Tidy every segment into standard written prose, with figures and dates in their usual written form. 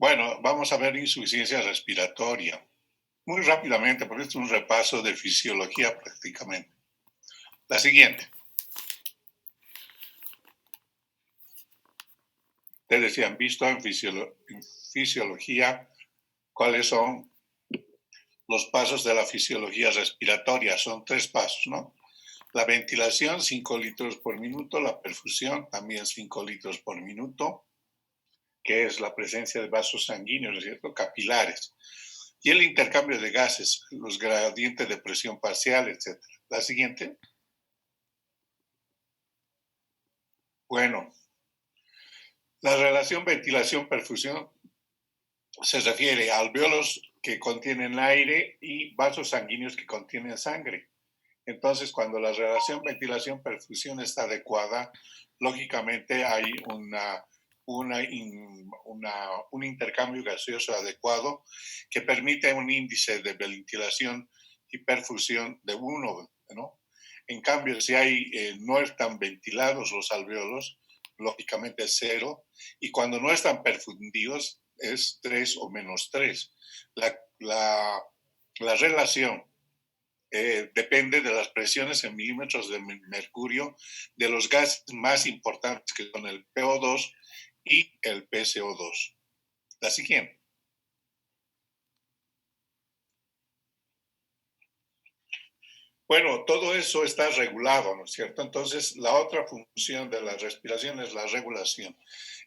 Bueno, vamos a ver insuficiencia respiratoria. Muy rápidamente, porque esto es un repaso de fisiología prácticamente. La siguiente. Ustedes ya han visto en fisiología cuáles son los pasos de la fisiología respiratoria. Son 3 pasos, ¿no? La ventilación, 5 litros por minuto. La perfusión, también 5 litros por minuto, que es la presencia de vasos sanguíneos, ¿no es cierto? Capilares. Y el intercambio de gases, los gradientes de presión parcial, etc. La siguiente. Bueno, la relación ventilación-perfusión se refiere a alvéolos que contienen aire y vasos sanguíneos que contienen sangre. Entonces, cuando la relación ventilación-perfusión está adecuada, lógicamente hay un intercambio gaseoso adecuado que permite un índice de ventilación y perfusión de 1, ¿no? En cambio, si no están ventilados los alvéolos, lógicamente es 0, y cuando no están perfundidos es 3 o -3. La relación depende de las presiones en milímetros de mercurio de los gases más importantes, que son el PO2 y el PCO2. La siguiente. Bueno, todo eso está regulado, ¿no es cierto? Entonces, la otra función de la respiración es la regulación.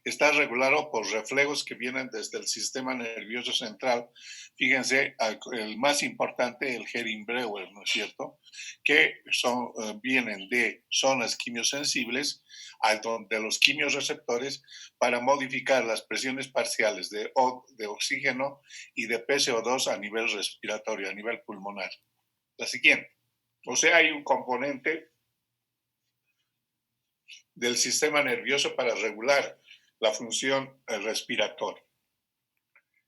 Está regulado por reflejos que vienen desde el sistema nervioso central. Fíjense, el más importante, el Hering-Breuer, ¿no es cierto? Que vienen de zonas quimiosensibles, de los quimiorreceptores, para modificar las presiones parciales de oxígeno y de PCO2 a nivel respiratorio, a nivel pulmonar. La siguiente. O sea, hay un componente del sistema nervioso para regular la función respiratoria.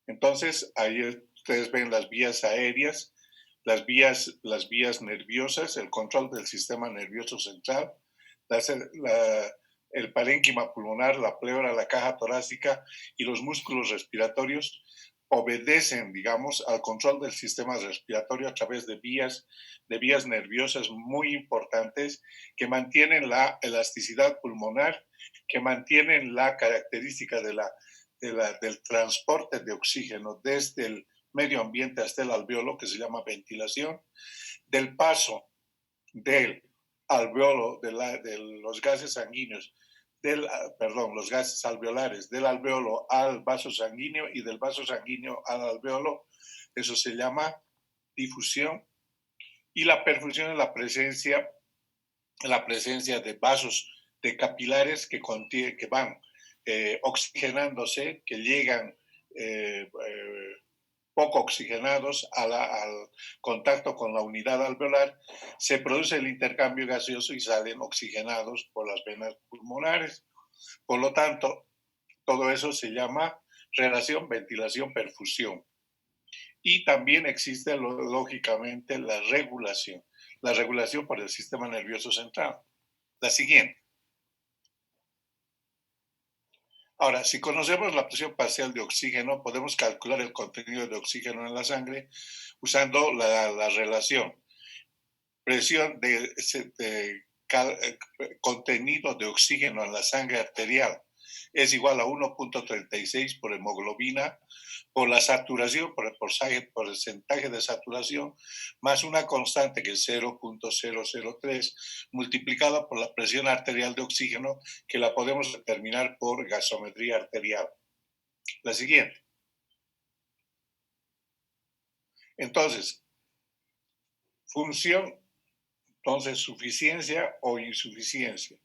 Entonces, ahí ustedes ven las vías aéreas, las vías nerviosas, el control del sistema nervioso central, el parénquima pulmonar, la pleura, la caja torácica y los músculos respiratorios obedecen, digamos, al control del sistema respiratorio a través de vías nerviosas muy importantes que mantienen la elasticidad pulmonar, que mantienen la característica del transporte de oxígeno desde el medio ambiente hasta el alveolo, que se llama ventilación, del paso del alveolo, de los gases sanguíneos, los gases alveolares, del alveolo al vaso sanguíneo y del vaso sanguíneo al alveolo. Eso se llama difusión. Y la perfusión es la presencia de vasos, de capilares que van oxigenándose, que llegan poco oxigenados al contacto con la unidad alveolar, se produce el intercambio gaseoso y salen oxigenados por las venas pulmonares. Por lo tanto, todo eso se llama relación ventilación-perfusión. Y también existe, lógicamente, la regulación por el sistema nervioso central. La siguiente. Ahora, si conocemos la presión parcial de oxígeno, podemos calcular el contenido de oxígeno en la sangre usando la relación presión contenido de oxígeno en la sangre arterial es igual a 1.36 por hemoglobina por la saturación, por el porcentaje de saturación, más una constante que es 0.003 multiplicada por la presión arterial de oxígeno, que la podemos determinar por gasometría arterial. La siguiente. Entonces, función, suficiencia o insuficiencia.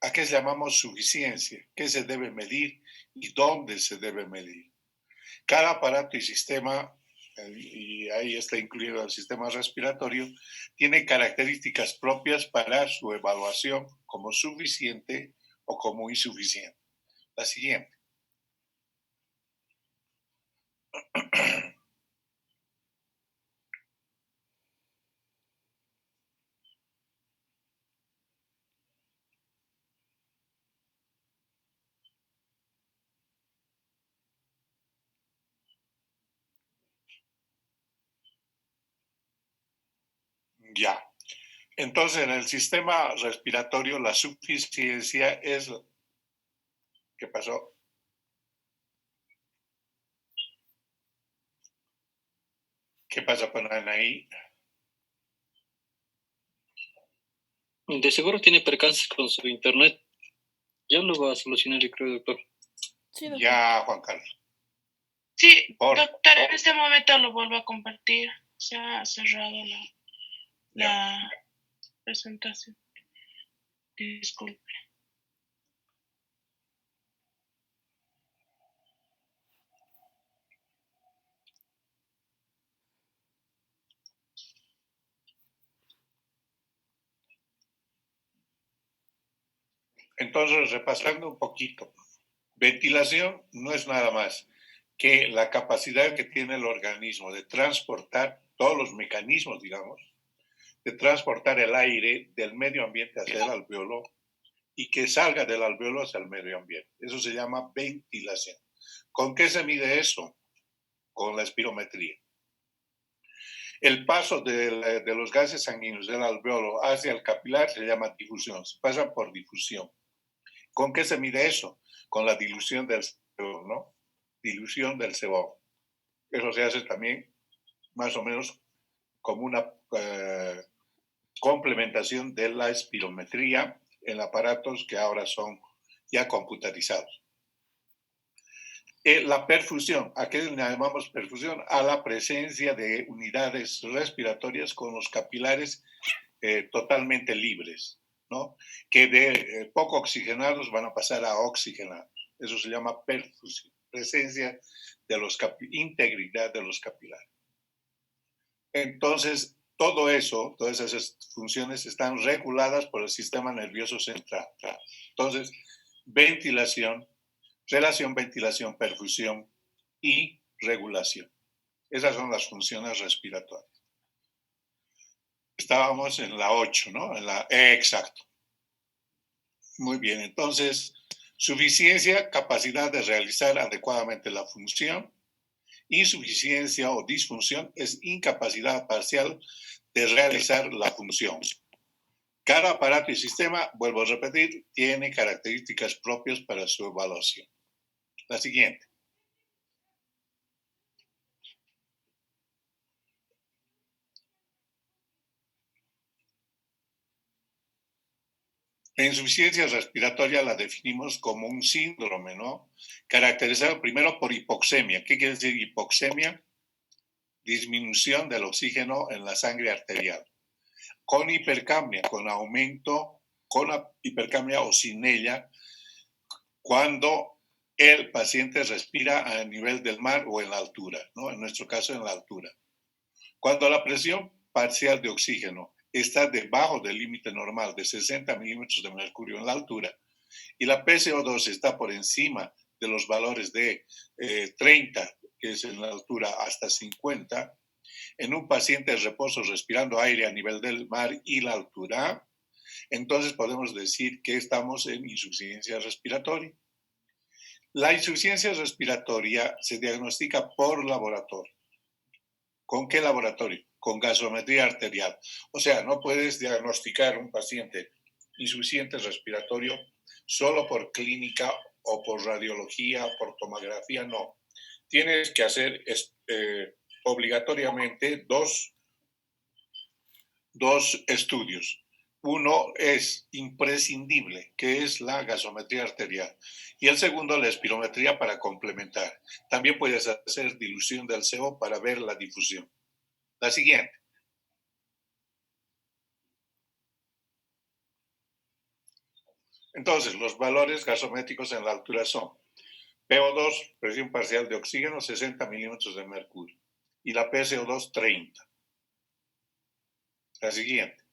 ¿A qué llamamos suficiencia? ¿Qué se debe medir y dónde se debe medir? Cada aparato y sistema, y ahí está incluido el sistema respiratorio, tiene características propias para su evaluación como suficiente o como insuficiente. La siguiente. Ya. Entonces, en el sistema respiratorio, la suficiencia es... ¿Qué pasó? ¿Qué pasa con Anaí? De seguro tiene percances con su internet. Ya lo va a solucionar, yo creo, doctor. Sí, doctor. Ya, Juan Carlos. Sí, doctor, en este momento lo vuelvo a compartir. Se ha cerrado la presentación. Disculpe. Entonces, repasando un poquito, ventilación no es nada más que la capacidad que tiene el organismo de transportar todos los mecanismos, digamos, de transportar el aire del medio ambiente hacia el alveolo y que salga del alveolo hacia el medio ambiente. Eso se llama ventilación. ¿Con qué se mide eso? Con la espirometría. El paso de los gases sanguíneos del alveolo hacia el capilar se llama difusión, se pasa por difusión. ¿Con qué se mide eso? Con la dilución del sebón, ¿no? Dilución del sebón. Eso se hace también más o menos como una complementación de la espirometría en aparatos que ahora son ya computarizados. La perfusión, ¿a qué le llamamos perfusión? A la presencia de unidades respiratorias con los capilares totalmente libres, ¿no? Que de poco oxigenados van a pasar a oxigenados. Eso se llama perfusión, presencia de los integridad de los capilares. Entonces, todo eso, todas esas funciones están reguladas por el sistema nervioso central. Entonces, ventilación, relación ventilación, perfusión y regulación. Esas son las funciones respiratorias. Estábamos en la 8, ¿no? Exacto. Muy bien, entonces, suficiencia, capacidad de realizar adecuadamente la función. Insuficiencia o disfunción es incapacidad parcial de realizar la función. Cada aparato y sistema, vuelvo a repetir, tiene características propias para su evaluación. La siguiente. La insuficiencia respiratoria la definimos como un síndrome, ¿no? Caracterizado primero por hipoxemia. ¿Qué quiere decir hipoxemia? Disminución del oxígeno en la sangre arterial. Con hipercapnia, con aumento, con hipercapnia o sin ella, cuando el paciente respira a nivel del mar o en la altura, ¿no? En nuestro caso, en la altura. Cuando la presión parcial de oxígeno está debajo del límite normal de 60 milímetros de mercurio en la altura y la PCO2 está por encima de los valores de 30, que es en la altura, hasta 50, en un paciente de reposo respirando aire a nivel del mar y la altura, entonces podemos decir que estamos en insuficiencia respiratoria. La insuficiencia respiratoria se diagnostica por laboratorio. ¿Con qué laboratorio? Con gasometría arterial. O sea, no puedes diagnosticar un paciente insuficiente respiratorio solo por clínica o por radiología o por tomografía, no. Tienes que hacer obligatoriamente dos estudios. Uno es imprescindible, que es la gasometría arterial, y el segundo, la espirometría para complementar. También puedes hacer dilución del sebo para ver la difusión. La siguiente. Entonces, los valores gasométricos en la altura son PO2, presión parcial de oxígeno, 60 milímetros de mercurio, y la PCO2, 30. La siguiente.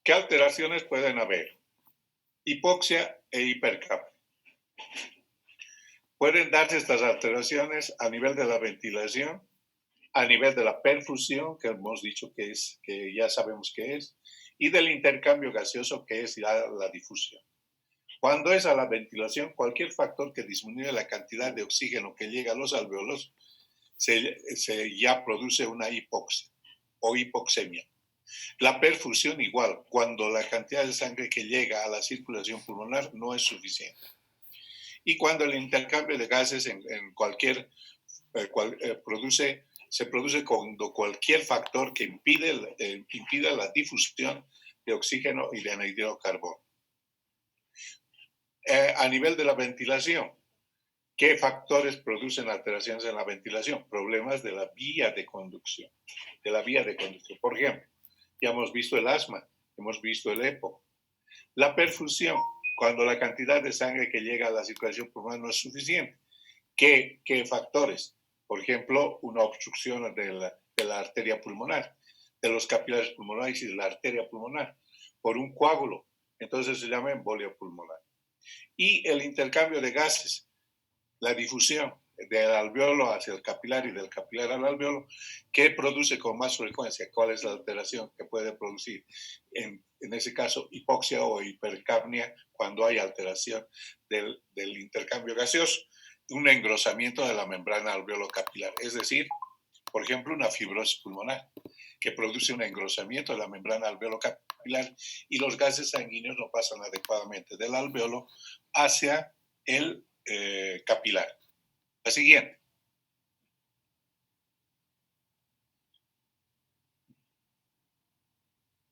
¿Qué alteraciones pueden haber? Hipoxia e hipercapnia. Pueden darse estas alteraciones a nivel de la ventilación, a nivel de la perfusión, que hemos dicho que ya sabemos qué es, y del intercambio gaseoso, que es ya la difusión. Cuando es a la ventilación, cualquier factor que disminuya la cantidad de oxígeno que llega a los alveolos ya produce una hipoxia o hipoxemia. La perfusión igual, cuando la cantidad de sangre que llega a la circulación pulmonar no es suficiente. Y cuando el intercambio de gases en cualquier se produce cuando cualquier factor que impida la difusión de oxígeno y de hidrocarbono. A nivel de la ventilación, ¿qué factores producen alteraciones en la ventilación? Problemas de la vía de conducción. Por ejemplo, ya hemos visto el asma, hemos visto el EPO. La perfusión, cuando la cantidad de sangre que llega a la circulación pulmonar no es suficiente. ¿Qué factores? Por ejemplo, una obstrucción de la arteria pulmonar, de los capilares pulmonares y de la arteria pulmonar, por un coágulo. Entonces se llama embolia pulmonar. Y el intercambio de gases, la difusión del alveolo hacia el capilar y del capilar al alveolo, ¿qué produce con más frecuencia? ¿Cuál es la alteración que puede producir? En ese caso, hipoxia o hipercapnia, cuando hay alteración del intercambio gaseoso. Un engrosamiento de la membrana alveolo-capilar, es decir, por ejemplo, una fibrosis pulmonar que produce un engrosamiento de la membrana alveolo-capilar y los gases sanguíneos no pasan adecuadamente del alveolo hacia el capilar. La siguiente.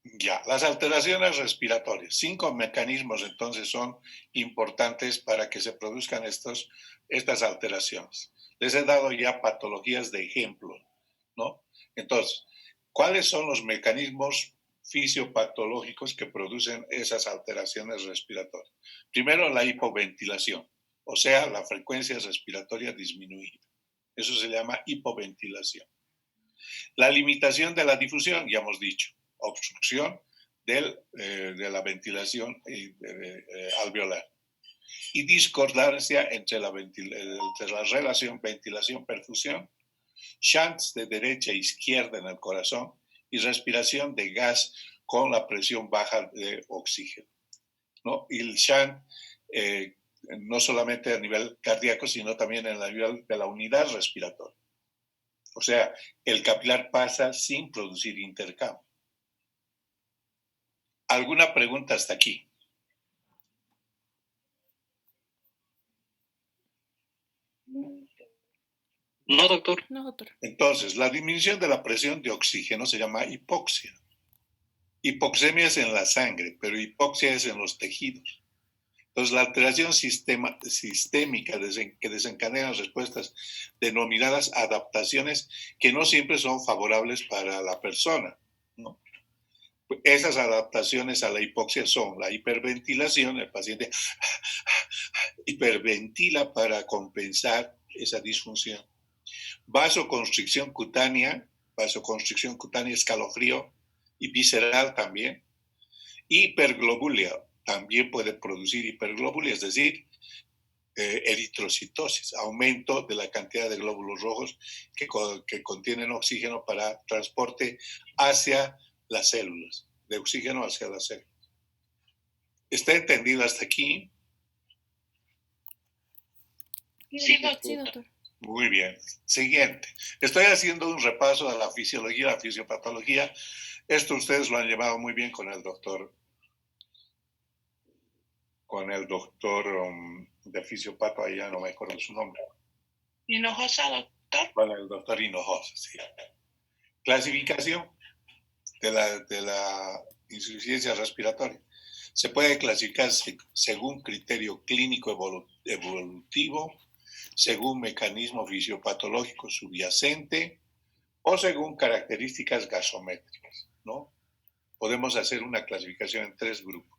Ya, las alteraciones respiratorias. 5 mecanismos entonces son importantes para que se produzcan estas alteraciones. Les he dado ya patologías de ejemplo, ¿no? Entonces, ¿cuáles son los mecanismos fisiopatológicos que producen esas alteraciones respiratorias? Primero, la hipoventilación, o sea, la frecuencia respiratoria disminuida. Eso se llama hipoventilación. La limitación de la difusión, ya hemos dicho, obstrucción de la ventilación alveolar. Y discordancia entre la relación ventilación-perfusión, shunts de derecha e izquierda en el corazón y respiración de gas con la presión baja de oxígeno, ¿no? Y el shunt no solamente a nivel cardíaco, sino también a nivel de la unidad respiratoria. O sea, el capilar pasa sin producir intercambio. ¿Alguna pregunta hasta aquí? No, doctor. No, doctor. Entonces, la disminución de la presión de oxígeno se llama hipoxia. Hipoxemia es en la sangre, pero hipoxia es en los tejidos. Entonces, la alteración sistémica que desencadena respuestas denominadas adaptaciones que no siempre son favorables para la persona, ¿no? Esas adaptaciones a la hipoxia son la hiperventilación, el paciente hiperventila para compensar esa disfunción. Vasoconstricción cutánea, escalofrío y visceral también. Hiperglobulia, también puede producir hiperglobulia, es decir, eritrocitosis, aumento de la cantidad de glóbulos rojos que contienen oxígeno para transporte hacia las células, de oxígeno hacia las células. ¿Está entendido hasta aquí? Sí, doctor. Muy bien. Siguiente. Estoy haciendo un repaso de la fisiología, la fisiopatología. Esto ustedes lo han llevado muy bien con el doctor de fisiopato, allá no me acuerdo su nombre. Hinojosa, doctor. Con el doctor Hinojosa, sí. Clasificación de la insuficiencia respiratoria. Se puede clasificar según criterio clínico evolutivo, según mecanismo fisiopatológico subyacente o según características gasométricas, ¿no? Podemos hacer una clasificación en 3 grupos.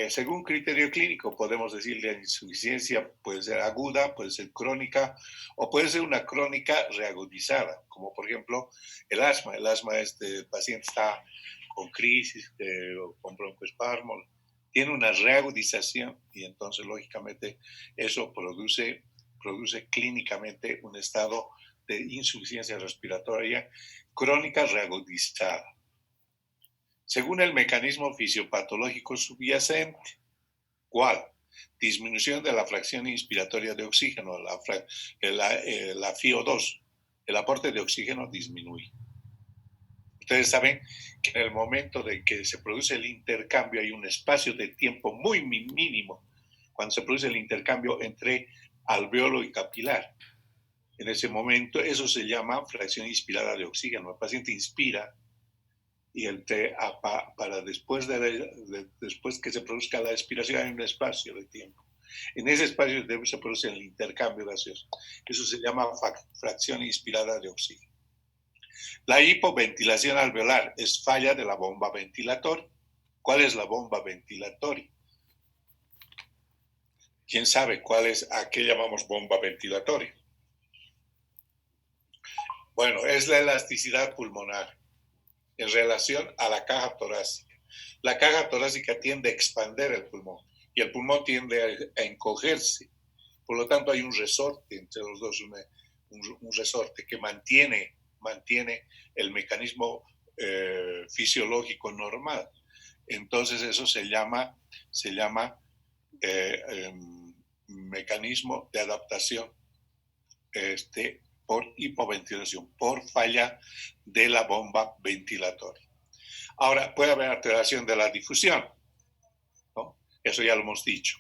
Según criterio clínico, podemos decir que la insuficiencia puede ser aguda, puede ser crónica o puede ser una crónica reagudizada, como por ejemplo el asma. El asma el paciente está con crisis o con broncoespasmo, tiene una reagudización y entonces lógicamente eso produce clínicamente un estado de insuficiencia respiratoria crónica reagudizada. Según el mecanismo fisiopatológico subyacente, ¿cuál? disminución de la fracción inspiratoria de oxígeno, la FiO2, el aporte de oxígeno disminuye. Ustedes saben que en el momento de que se produce el intercambio hay un espacio de tiempo muy mínimo cuando se produce el intercambio entre alveolo y capilar. En ese momento eso se llama fracción inspirada de oxígeno. El paciente inspira y para después que se produzca la expiración hay un espacio de tiempo. En ese espacio de tiempo se produce el intercambio gaseoso. Eso se llama fracción inspirada de oxígeno. La hipoventilación alveolar es falla de la bomba ventilatoria. ¿Cuál es la bomba ventilatoria? ¿Quién sabe a qué llamamos bomba ventilatoria? Bueno, es la elasticidad pulmonar en relación a la caja torácica. La caja torácica tiende a expander el pulmón y el pulmón tiende a encogerse. Por lo tanto, hay un resorte entre los dos, un resorte que mantiene el mecanismo fisiológico normal. Entonces, eso se llama mecanismo de adaptación por hipoventilación, por falla de la bomba ventilatoria. Ahora, puede haber alteración de la difusión, ¿no? Eso ya lo hemos dicho,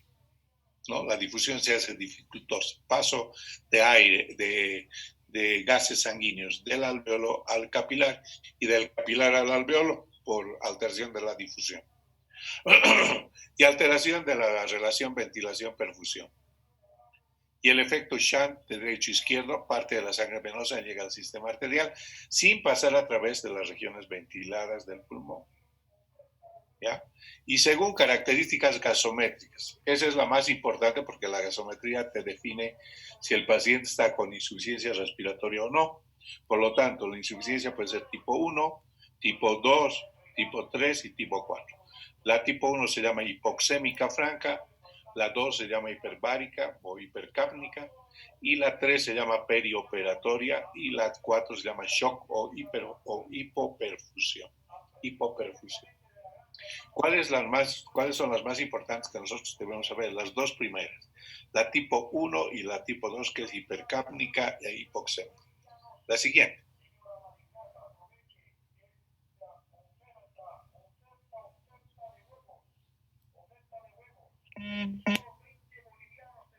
¿no? La difusión se hace dificultosa. Paso de aire, de gases sanguíneos del alveolo al capilar y del capilar al alveolo por alteración de la difusión. Y alteración de la relación ventilación-perfusión. Y el efecto shunt de derecho-izquierdo, parte de la sangre venosa llega al sistema arterial sin pasar a través de las regiones ventiladas del pulmón. ¿Ya? Y según características gasométricas. Esa es la más importante porque la gasometría te define si el paciente está con insuficiencia respiratoria o no. Por lo tanto, la insuficiencia puede ser tipo 1, tipo 2, tipo 3 y tipo 4. La tipo 1 se llama hipoxémica franca, la 2 se llama hiperbárica o hipercápnica y la 3 se llama perioperatoria y la 4 se llama shock o hipoperfusión. ¿Cuáles son las más importantes que nosotros debemos saber? Las dos primeras, la tipo 1 y la tipo 2, que es hipercápnica e hipoxémica. La siguiente.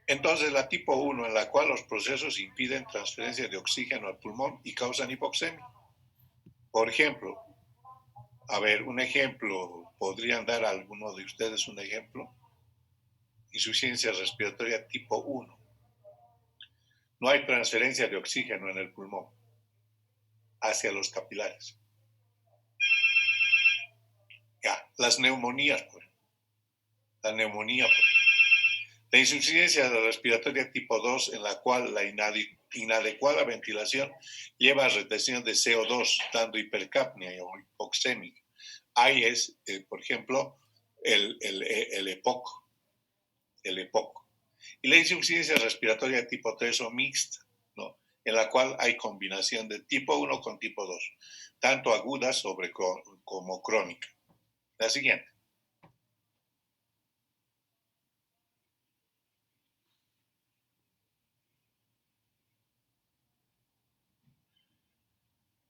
Entonces, la tipo 1, en la cual los procesos impiden transferencia de oxígeno al pulmón y causan hipoxemia. Por ejemplo, un ejemplo, ¿podrían dar a alguno de ustedes un ejemplo? Insuficiencia respiratoria tipo 1. No hay transferencia de oxígeno en el pulmón hacia los capilares. Ya, las neumonías, pues. La neumonía, pues. La insuficiencia respiratoria tipo 2, en la cual la inadecuada ventilación lleva a retención de CO2, dando hipercapnia o hipoxémica. Ahí es, por ejemplo, el EPOC. Y la insuficiencia respiratoria tipo 3 o mixta, ¿no? En la cual hay combinación de tipo 1 con tipo 2, tanto aguda como crónica. La siguiente.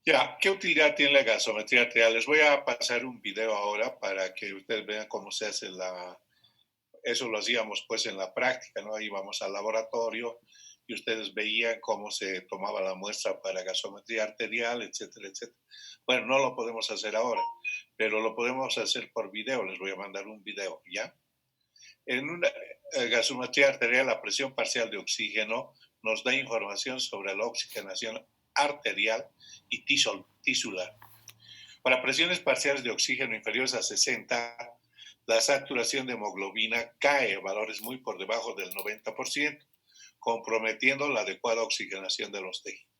Ya, ¿qué utilidad tiene la gasometría arterial? Les voy a pasar un video ahora para que ustedes vean cómo se hace eso lo hacíamos pues en la práctica, ¿no? Íbamos al laboratorio y ustedes veían cómo se tomaba la muestra para gasometría arterial, etcétera, etcétera. Bueno, no lo podemos hacer ahora, pero lo podemos hacer por video. Les voy a mandar un video, ¿ya? En una gasometría arterial, la presión parcial de oxígeno nos da información sobre la oxigenación arterial y tisular. Para presiones parciales de oxígeno inferiores a 60, la saturación de hemoglobina cae a valores muy por debajo del 90%, comprometiendo la adecuada oxigenación de los tejidos.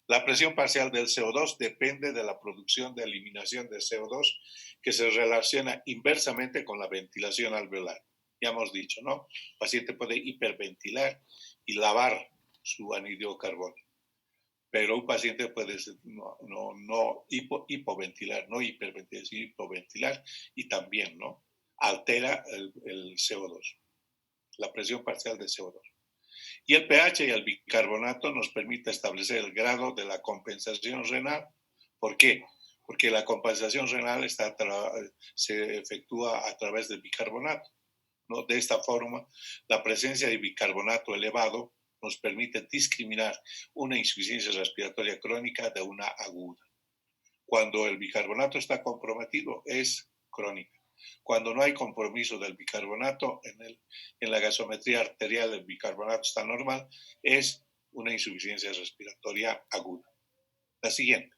La presión parcial del CO2 depende de la producción de eliminación de CO2 que se relaciona inversamente con la ventilación alveolar. Ya hemos dicho, ¿no? El paciente puede hiperventilar y lavar su anhídrido carbónico, pero un paciente puede no hipoventilar, no hiperventilar, sino hipoventilar y también, ¿no? Altera el CO2. la presión parcial de CO2. Y el pH y el bicarbonato nos permite establecer el grado de la compensación renal. ¿Por qué? Porque la compensación renal se efectúa a través del bicarbonato, ¿no? De esta forma, la presencia de bicarbonato elevado nos permite discriminar una insuficiencia respiratoria crónica de una aguda. Cuando el bicarbonato está comprometido, es crónica. Cuando no hay compromiso del bicarbonato, en la gasometría arterial el bicarbonato está normal, es una insuficiencia respiratoria aguda. La siguiente.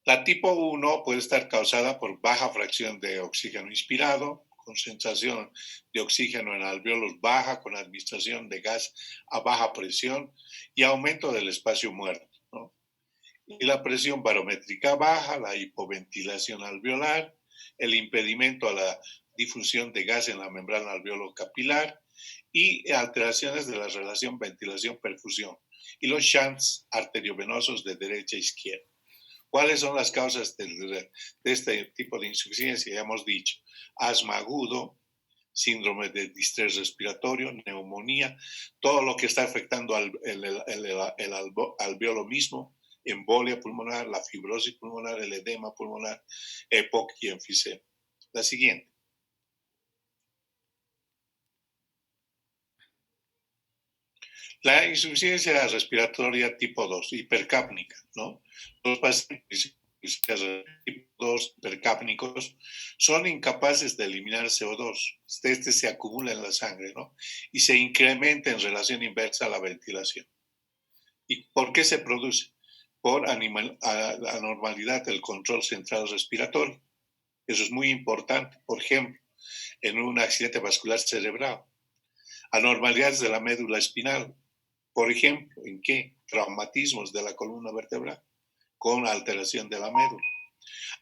La tipo 1 puede estar causada por baja fracción de oxígeno inspirado, concentración de oxígeno en alvéolos baja con administración de gas a baja presión y aumento del espacio muerto, ¿no? Y la presión barométrica baja, la hipoventilación alveolar, el impedimento a la difusión de gas en la membrana alveolo capilar y alteraciones de la relación ventilación-perfusión y los shunts arteriovenosos de derecha a izquierda. ¿Cuáles son las causas de este tipo de insuficiencia? Ya hemos dicho, asma agudo, síndrome de distrés respiratorio, neumonía, todo lo que está afectando el alveolo mismo, embolia pulmonar, la fibrosis pulmonar, el edema pulmonar, EPOC y enfisema. La siguiente. La insuficiencia respiratoria tipo 2, hipercápnica, ¿no? Los pacientes tipo 2 hipercápnicos son incapaces de eliminar CO2. Este se acumula en la sangre, ¿no? Y se incrementa en relación inversa a la ventilación. ¿Y por qué se produce? Por anormalidad del control central respiratorio. Eso es muy importante. Por ejemplo, en un accidente vascular cerebral. Anormalidades de la médula espinal. Por ejemplo, ¿en qué? Traumatismos de la columna vertebral con alteración de la médula.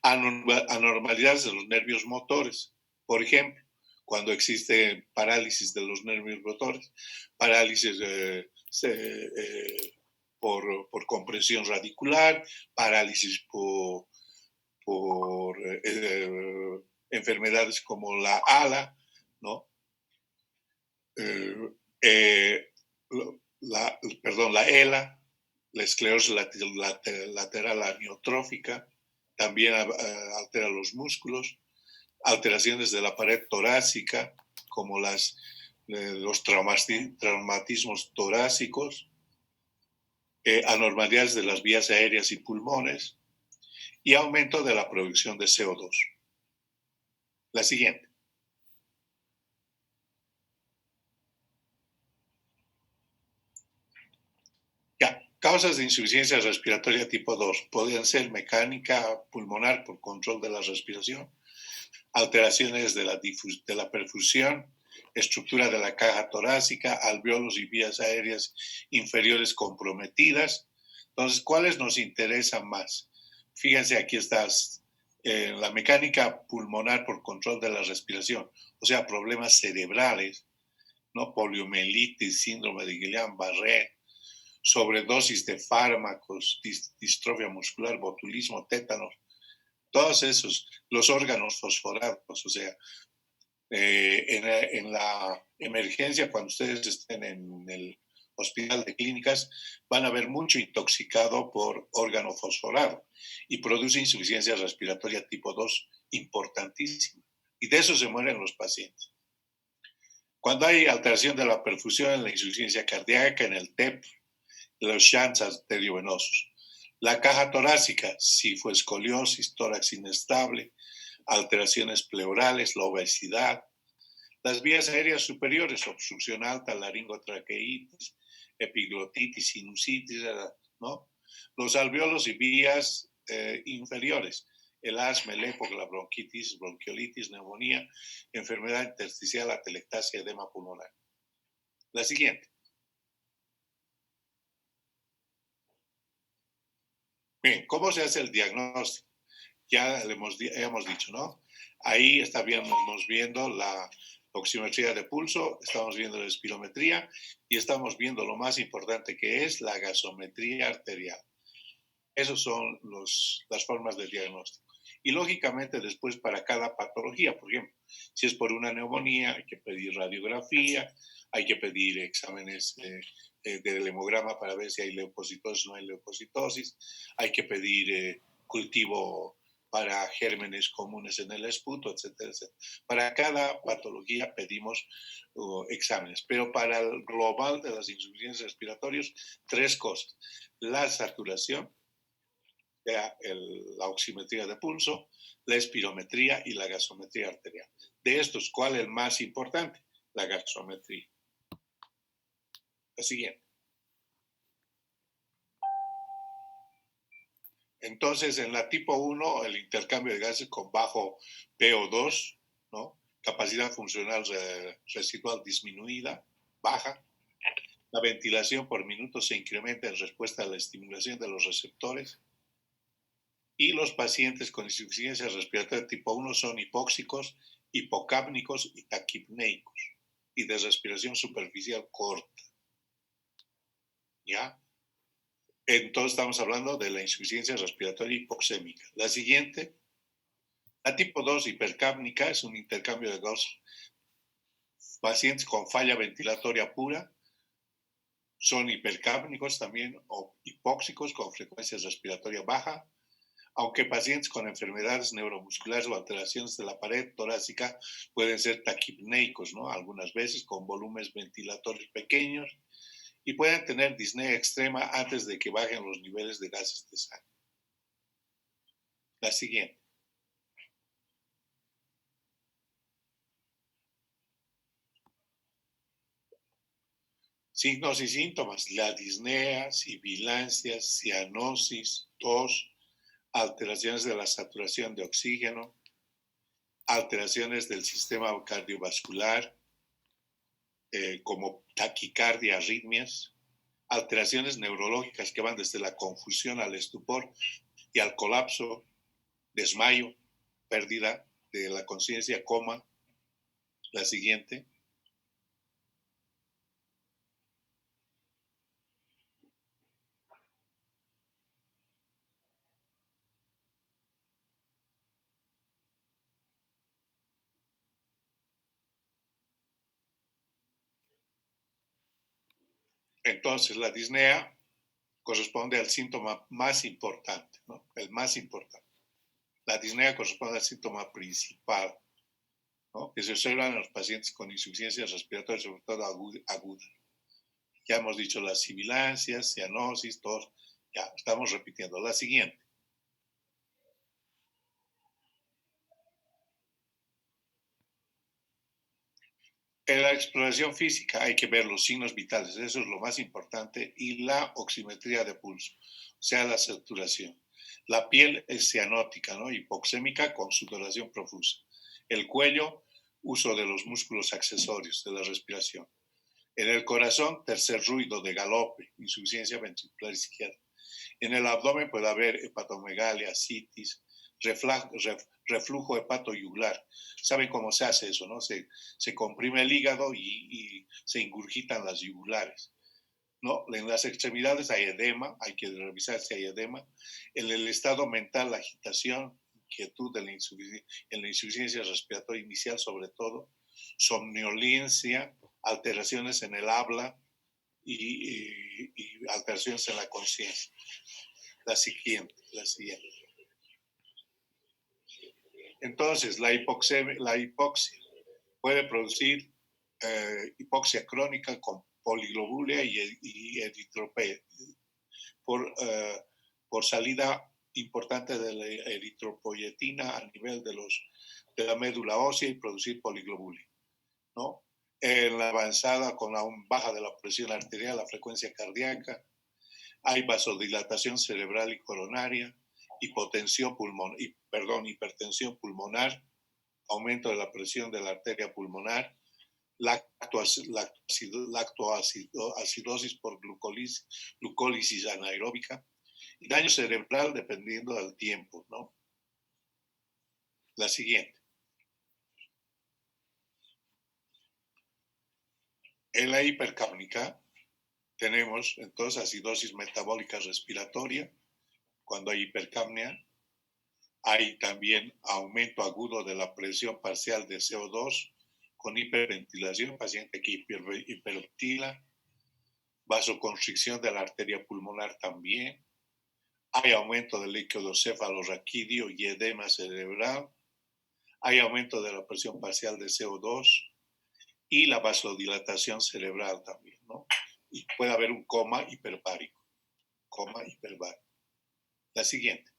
Anormalidades de los nervios motores. Por ejemplo, cuando existe parálisis de los nervios motores, parálisis por compresión radicular, parálisis por enfermedades como la ALA, ¿no? La ELA, la esclerosis lateral amiotrófica, también altera los músculos, alteraciones de la pared torácica, como los traumatismos torácicos, anormalidades de las vías aéreas y pulmones, y aumento de la producción de CO2. La siguiente. Causas de insuficiencia respiratoria tipo 2 podrían ser mecánica pulmonar por control de la respiración, alteraciones de la perfusión, estructura de la caja torácica, alvéolos y vías aéreas inferiores comprometidas. Entonces, ¿cuáles nos interesan más? Fíjense, aquí está la mecánica pulmonar por control de la respiración, o sea, problemas cerebrales, ¿no? Poliomielitis, síndrome de Guillain-Barré, sobredosis de fármacos, distrofia muscular, botulismo, tétanos, todos esos, los órganos fosforados, o sea, en la emergencia, cuando ustedes estén en el hospital de clínicas, van a ver mucho intoxicado por órgano fosforado y produce insuficiencia respiratoria tipo 2 importantísima. Y de eso se mueren los pacientes. Cuando hay alteración de la perfusión en la insuficiencia cardíaca, en el TEP, los shunts arteriovenosos. La caja torácica, escoliosis, tórax inestable, alteraciones pleurales, la obesidad. Las vías aéreas superiores, obstrucción alta, laringotraqueitis, epiglotitis, sinusitis, ¿no? Los alvéolos y vías inferiores, el asma, el EPOC, la bronquitis, bronquiolitis, neumonía, enfermedad intersticial, atelectasia, edema pulmonar. La siguiente. Bien, ¿cómo se hace el diagnóstico? Ya hemos dicho, ¿no? Ahí estamos viendo la oximetría de pulso, estamos viendo la espirometría y estamos viendo lo más importante que es la gasometría arterial. Esas son las formas de diagnóstico. Y lógicamente después para cada patología, por ejemplo, si es por una neumonía, hay que pedir radiografía, hay que pedir exámenes del hemograma para ver si hay leucocitosis o no hay leucocitosis, hay que pedir cultivo para gérmenes comunes en el esputo, etcétera, etcétera. Para cada patología pedimos exámenes, pero para el global de las insuficiencias respiratorias, 3 cosas. La saturación, la oximetría de pulso, la espirometría y la gasometría arterial. De estos, ¿cuál es el más importante? La gasometría. La siguiente. Entonces, en la tipo 1, el intercambio de gases con bajo PO2, ¿no? Capacidad funcional residual disminuida, baja. La ventilación por minuto se incrementa en respuesta a la estimulación de los receptores. Y los pacientes con insuficiencia respiratoria tipo 1 son hipóxicos, hipocápnicos y taquipneicos, y de respiración superficial corta. ¿Ya? Entonces estamos hablando de la insuficiencia respiratoria hipoxémica. La siguiente, la tipo 2 hipercápnica, es un intercambio de gases. Pacientes con falla ventilatoria pura son hipercápnicos también o hipóxicos con frecuencia respiratoria baja, aunque pacientes con enfermedades neuromusculares o alteraciones de la pared torácica pueden ser taquipneicos, ¿no? Algunas veces con volúmenes ventilatorios pequeños y pueden tener disnea extrema antes de que bajen los niveles de gases de sangre. La siguiente. Signos y síntomas: la disnea, sibilancias, cianosis, tos, alteraciones de la saturación de oxígeno, alteraciones del sistema cardiovascular, como taquicardia, arritmias, alteraciones neurológicas que van desde la confusión al estupor y al colapso, desmayo, pérdida de la conciencia, coma. La siguiente. Entonces, la disnea corresponde al síntoma más importante, ¿no? El más importante. La disnea corresponde al síntoma principal, ¿no? Que se observa en los pacientes con insuficiencia respiratoria, sobre todo aguda. Ya hemos dicho las sibilancias, cianosis, tos. Ya, estamos repitiendo. La siguiente. En la exploración física hay que ver los signos vitales, eso es lo más importante, y la oximetría de pulso, o sea, la saturación. La piel es cianótica, ¿no? Hipoxémica con sudoración profusa. El cuello, uso de los músculos accesorios de la respiración. En el corazón, tercer ruido de galope, insuficiencia ventricular izquierda. En el abdomen puede haber hepatomegalia, citis, reflujo hepatoyuglar. ¿Saben cómo se hace eso, no? Se comprime el hígado y se ingurgitan las yugulares, ¿no? En las extremidades hay edema, hay que revisar si hay edema. En el estado mental, la agitación, inquietud en la insuficiencia respiratoria inicial, sobre todo, somnolencia, alteraciones en el habla y alteraciones en la conciencia. La siguiente. Entonces, la hipoxia puede producir hipoxia crónica con poliglobulia y eritropoietina por salida importante de la eritropoietina a nivel de la médula ósea y producir poliglobulia, ¿no? En la avanzada, con la baja de la presión arterial, la frecuencia cardíaca, hay vasodilatación cerebral y coronaria, hipertensión pulmonar, aumento de la presión de la arteria pulmonar, lactoacidosis por glucólisis anaeróbica y daño cerebral dependiendo del tiempo, ¿no? La siguiente. En la hipercápnica tenemos entonces acidosis metabólica respiratoria cuando hay hipercapnia, Hay también aumento agudo de la presión parcial de CO2 con hiperventilación, paciente que hiperventila, vasoconstricción de la arteria pulmonar también. Hay aumento del líquido cefalorraquídeo y edema cerebral. Hay aumento de la presión parcial de CO2 y la vasodilatación cerebral también, ¿no? Y puede haber un coma hiperbárico. Coma hiperbárico. La siguiente.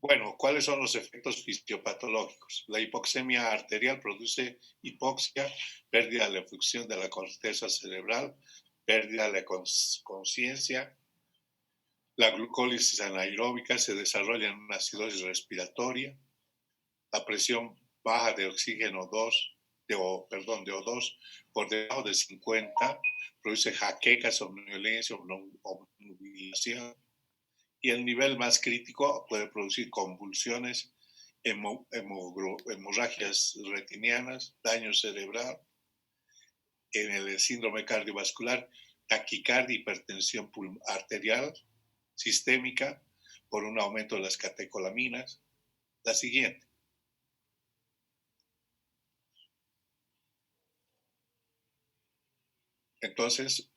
Bueno, ¿cuáles son los efectos fisiopatológicos? La hipoxemia arterial produce hipoxia, pérdida de la función de la corteza cerebral, pérdida de la conciencia. La glucólisis anaeróbica se desarrolla en una acidosis respiratoria. La presión baja de oxígeno de O2 por debajo de 50 produce jaqueca, somnolencia, obnubilación. Y el nivel más crítico puede producir convulsiones, hemorragias retinianas, daño cerebral, en el síndrome cardiovascular, taquicardia, hipertensión arterial, sistémica, por un aumento de las catecolaminas. La siguiente. Entonces,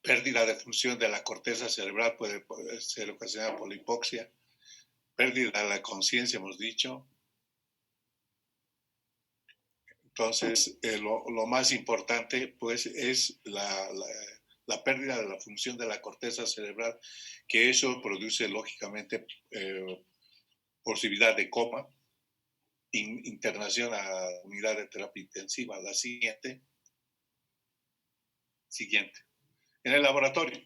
pérdida de función de la corteza cerebral puede ser ocasionada por la hipoxia, pérdida de la conciencia, hemos dicho. Entonces, lo más importante, pues, es la pérdida de la función de la corteza cerebral, que eso produce, lógicamente, posibilidad de coma, internación a unidad de terapia intensiva. La siguiente. En el laboratorio,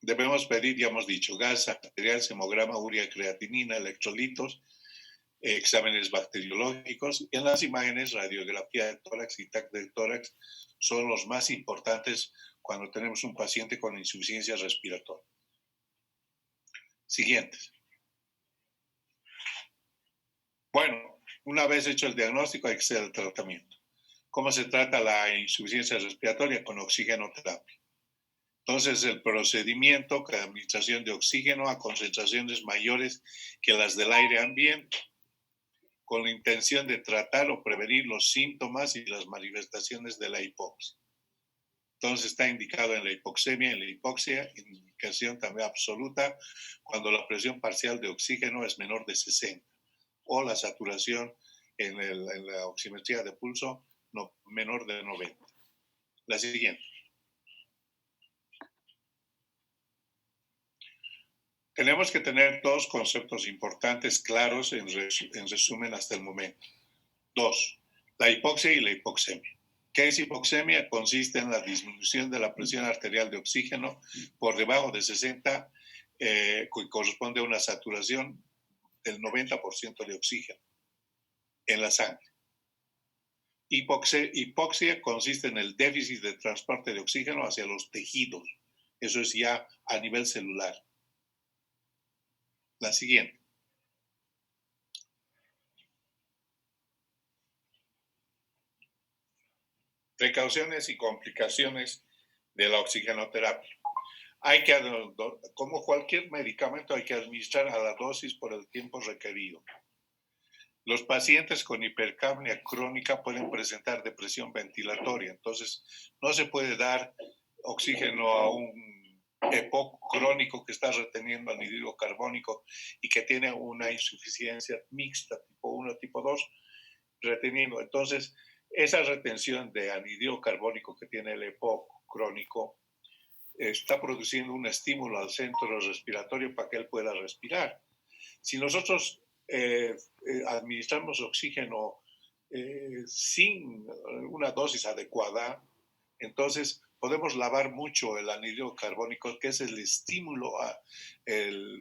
debemos pedir, ya hemos dicho, gas arterial, hemograma, urea, creatinina, electrolitos, exámenes bacteriológicos, y en las imágenes, radiografía de tórax y TAC de tórax son los más importantes cuando tenemos un paciente con insuficiencia respiratoria. Siguientes. Bueno, una vez hecho el diagnóstico hay que hacer el tratamiento. ¿Cómo se trata la insuficiencia respiratoria? Con oxigenoterapia. Entonces, el procedimiento con administración de oxígeno a concentraciones mayores que las del aire ambiente, con la intención de tratar o prevenir los síntomas y las manifestaciones de la hipoxia. Entonces, está indicado en la hipoxemia, en la hipoxia, indicación también absoluta cuando la presión parcial de oxígeno es menor de 60 o la saturación en la oximetría de pulso menor de 90. La siguiente. Tenemos que tener dos conceptos importantes claros en resumen hasta el momento. 2. La hipoxia y la hipoxemia. ¿Qué es hipoxemia? Consiste en la disminución de la presión arterial de oxígeno por debajo de 60, que corresponde a una saturación del 90% de oxígeno en la sangre. Hipoxia consiste en el déficit de transporte de oxígeno hacia los tejidos. Eso es ya a nivel celular. La siguiente. Precauciones y complicaciones de la oxigenoterapia. Hay que, como cualquier medicamento, hay que administrar a la dosis por el tiempo requerido. Los pacientes con hipercapnia crónica pueden presentar depresión ventilatoria, entonces no se puede dar oxígeno a un EPOC crónico que está reteniendo anhídrido carbónico y que tiene una insuficiencia mixta tipo 1, tipo 2, reteniendo. Entonces, esa retención de anhídrido carbónico que tiene el EPOC crónico está produciendo un estímulo al centro respiratorio para que él pueda respirar. Si nosotros administramos oxígeno sin una dosis adecuada, entonces podemos lavar mucho el anhídrido carbónico, que es el estímulo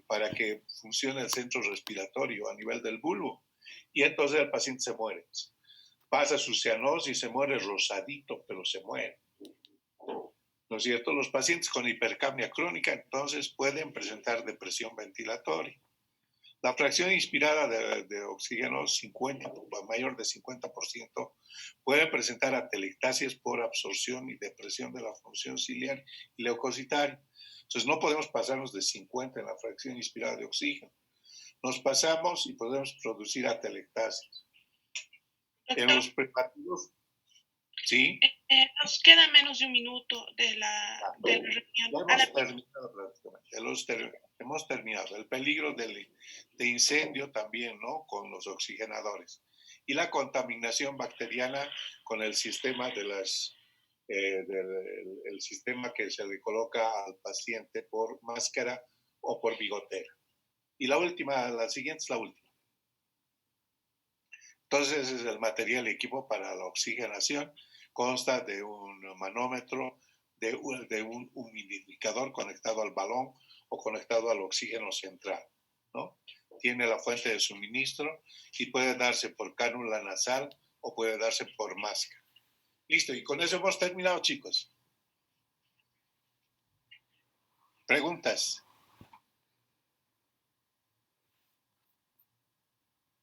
para que funcione el centro respiratorio a nivel del bulbo. Y entonces el paciente se muere. Pasa su cianosis, se muere rosadito, pero se muere. ¿No es cierto? Los pacientes con hipercapnia crónica entonces pueden presentar depresión ventilatoria. La fracción inspirada de oxígeno 50, mayor de 50%, puede presentar atelectasias por absorción y depresión de la función ciliar y leucocitaria. Entonces no podemos pasarnos de 50 en la fracción inspirada de oxígeno. Nos pasamos y podemos producir atelectasis. En Doctor, los preparativos, ¿sí? nos queda menos de un minuto de la reunión. Ya hemos terminado prácticamente. Hemos terminado. El peligro de incendio también, ¿no? Con los oxigenadores. Y la contaminación bacteriana con el sistema el sistema que se le coloca al paciente por máscara o por bigotera. Y la siguiente es la última. Entonces, es el material y equipo para la oxigenación. Consta de un manómetro, de un humidificador conectado al balón o conectado al oxígeno central, ¿no? Tiene la fuente de suministro y puede darse por cánula nasal o puede darse por máscara. Listo, y con eso hemos terminado, chicos. ¿Preguntas?